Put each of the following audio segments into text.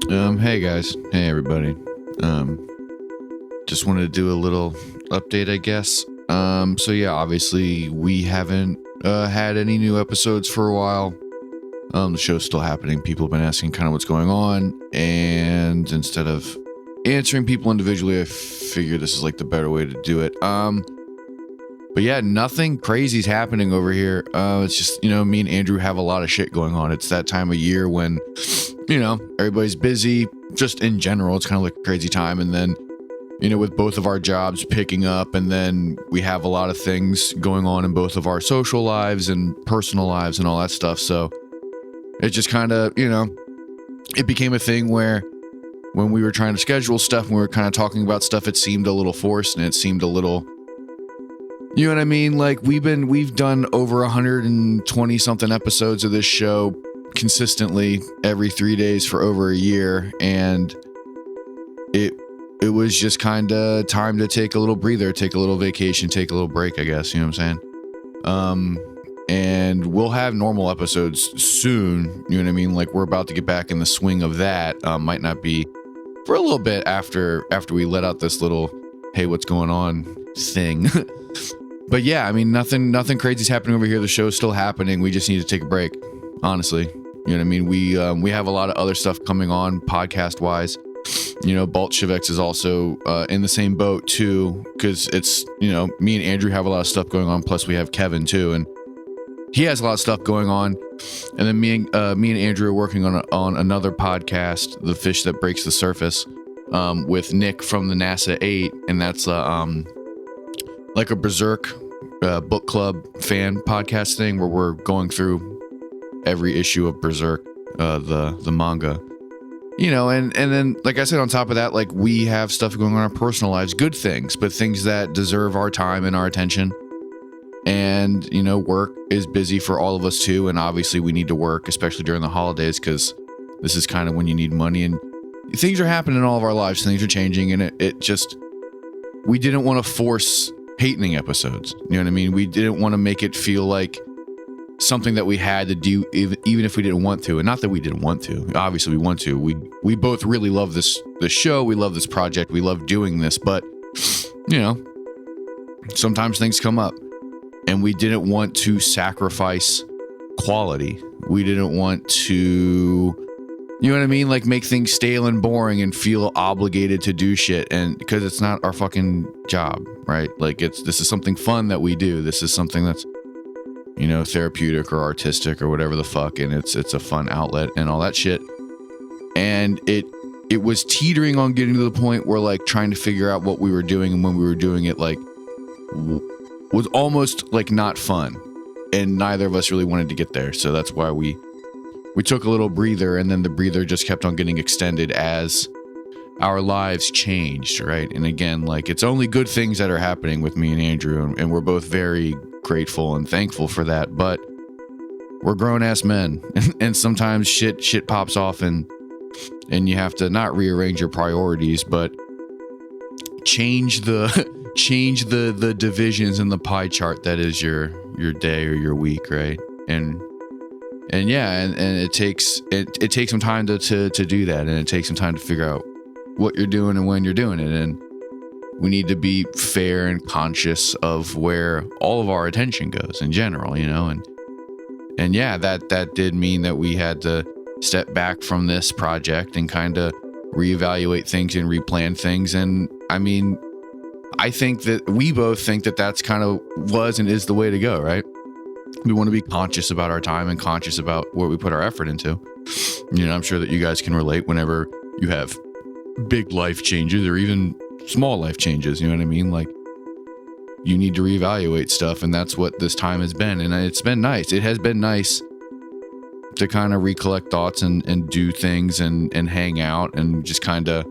Hey guys. Hey everybody. Just wanted to do a little update, I guess. So yeah, obviously we haven't had any new episodes for a while. The show's still happening. People have been asking kind of what's going on, and instead of answering people individually, I figured this is like the better way to do it. But yeah, nothing crazy's happening over here. It's just, me and Andrew have a lot of shit going on. It's that time of year when, everybody's busy. Just in general, it's kind of like a crazy time. And then, with both of our jobs picking up, and then we have a lot of things going on in both of our social lives and personal lives and all that stuff. So it just kind of, it became a thing where when we were trying to schedule stuff and we were kind of talking about stuff, it seemed a little forced and it seemed a little, you know what I mean? Like we've done over 120 something episodes of this show consistently every 3 days for over a year. And it was just kind of time to take a little breather, take a little vacation, take a little break, I guess. You know what I'm saying? And we'll have normal episodes soon. You know what I mean? Like we're about to get back in the swing of that. Might not be for a little bit after we let out this little, hey, what's going on thing. But yeah, I mean, nothing crazy's happening over here. The show's still happening. We just need to take a break, honestly. You know what I mean? We have a lot of other stuff coming on podcast wise. Bolshevik is also in the same boat too, because it's, me and Andrew have a lot of stuff going on. Plus we have Kevin too, and he has a lot of stuff going on. And then me and Andrew are working on another podcast, The Fish That Breaks the Surface, with Nick from the NASA 8, and that's like a Berserk book club fan podcast thing where we're going through every issue of Berserk, the manga. And then, like I said, on top of that, like we have stuff going on in our personal lives, good things, but things that deserve our time and our attention. And, work is busy for all of us too. And obviously we need to work, especially during the holidays, because this is kind of when you need money, and things are happening in all of our lives. Things are changing, and it just, we didn't want to force hating episodes. You know what I mean? We didn't want to make it feel like something that we had to do, even if we didn't want to. And not that we didn't want to. Obviously we want to. We both really love this show. We love this project. We love doing this, but sometimes things come up, and we didn't want to sacrifice quality. We didn't want to, you know what I mean? Like make things stale and boring and feel obligated to do shit. And because it's not our fucking job, right? Like this is something fun that we do. This is something that's, therapeutic or artistic or whatever the fuck. And it's a fun outlet and all that shit. And it was teetering on getting to the point where like trying to figure out what we were doing and when we were doing it, like was almost like not fun. And neither of us really wanted to get there. So that's why we took a little breather, and then the breather just kept on getting extended as our lives changed, right? And again, like it's only good things that are happening with me and Andrew, and we're both very grateful and thankful for that. But we're grown-ass men, and sometimes shit pops off, and you have to not rearrange your priorities, but change the divisions in the pie chart that is your day or your week, right? And it takes some time to do that, and it takes some time to figure out what you're doing and when you're doing it. And we need to be fair and conscious of where all of our attention goes in general, and yeah, that did mean that we had to step back from this project and kind of reevaluate things and replan things. And I mean, I think that we both think that that's kind of was and is the way to go, right? We want to be conscious about our time and conscious about what we put our effort into. I'm sure that you guys can relate whenever you have big life changes or even small life changes. You know what I mean? Like you need to reevaluate stuff, and that's what this time has been. And it's been nice. It has been nice to kind of recollect thoughts and do things and hang out and just kind of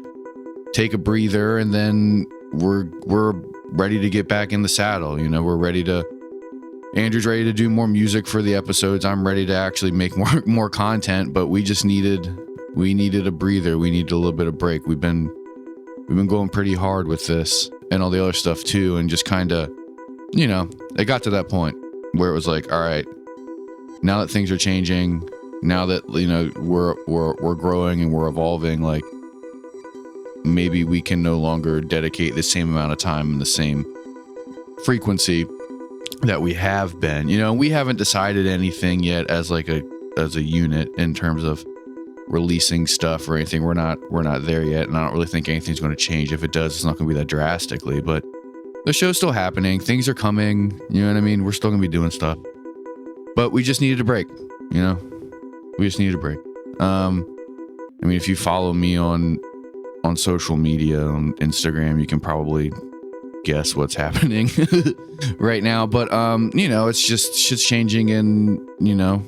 take a breather. And then we're ready to get back in the saddle. Andrew's ready to do more music for the episodes. I'm ready to actually make more content, but we needed a breather. We needed a little bit of break. We've been going pretty hard with this and all the other stuff too, and just kind of, it got to that point where it was like, all right, now that things are changing, now that, you know, we're growing and we're evolving, like maybe we can no longer dedicate the same amount of time and the same frequency that we have been. You know, we haven't decided anything yet as like as a unit in terms of releasing stuff or anything. We're not there yet, and I don't really think anything's going to change. If it does, it's not going to be that drastically, but the show's still happening. Things are coming, you know what I mean? We're still going to be doing stuff, but we just needed a break, you know? We just needed a break. I mean, if you follow me on social media, on Instagram, you can probably guess what's happening right now. But you know, it's just shit's changing, and you know,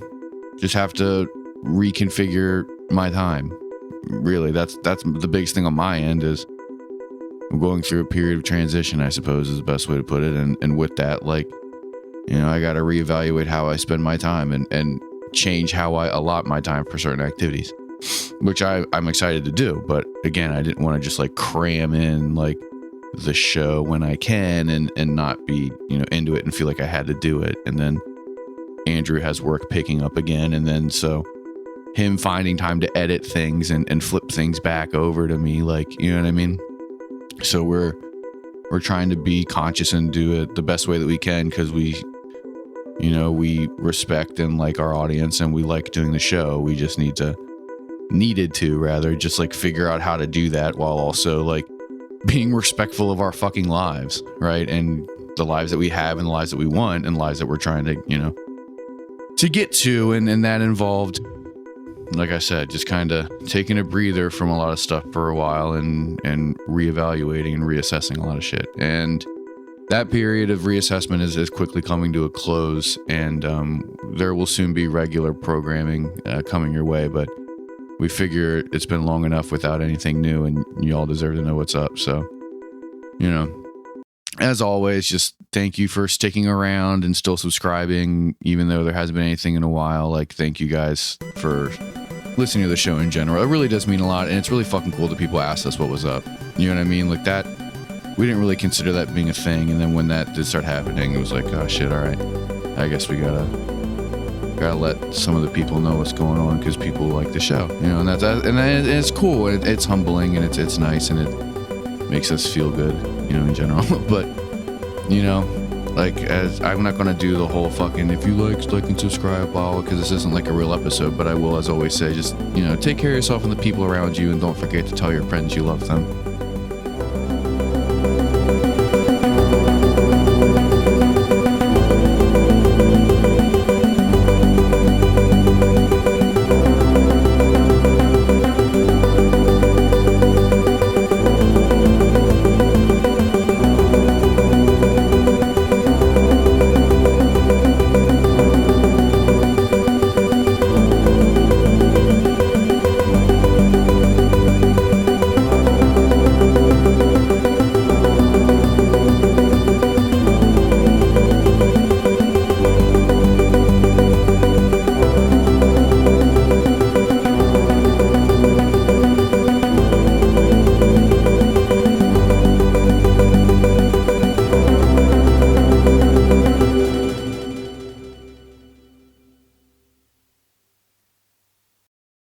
just have to reconfigure my time. Really, that's the biggest thing on my end. Is I'm going through a period of transition, I suppose is the best way to put it. And with that, like, you know, I got to reevaluate how I spend my time and change how I allot my time for certain activities, which I'm excited to do. But again, I didn't want to just like cram in like the show when I can and not be, you know, into it and feel like I had to do it. And then Andrew has work picking up again. And then so him finding time to edit things and flip things back over to me, like, you know what I mean? So we're trying to be conscious and do it the best way that we can, because we, you know, we respect and like our audience and we like doing the show. We just needed to just like figure out how to do that while also like being respectful of our fucking lives, right? And the lives that we have and the lives that we want and lives that we're trying to, you know, to get to. And that involved, like I said, just kind of taking a breather from a lot of stuff for a while and reevaluating and reassessing a lot of shit. And that period of reassessment is quickly coming to a close, and there will soon be regular programming coming your way, but we figure it's been long enough without anything new, and you all deserve to know what's up. So, you know, as always, just thank you for sticking around and still subscribing, even though there hasn't been anything in a while. Like, thank you guys for listening to the show in general. It really does mean a lot, and it's really fucking cool that people asked us what was up. You know what I mean? Like that, we didn't really consider that being a thing, and then when that did start happening, it was like, oh shit, all right, I guess we gotta let some of the people know what's going on, because people like the show, you know, and it's cool, and it's humbling, and it's nice, and it makes us feel good, you know, in general. But you know, like, as I'm not gonna do the whole fucking if you like and subscribe, blah, because this isn't like a real episode, but I will, as always, say, just, you know, take care of yourself and the people around you, and don't forget to tell your friends you love them.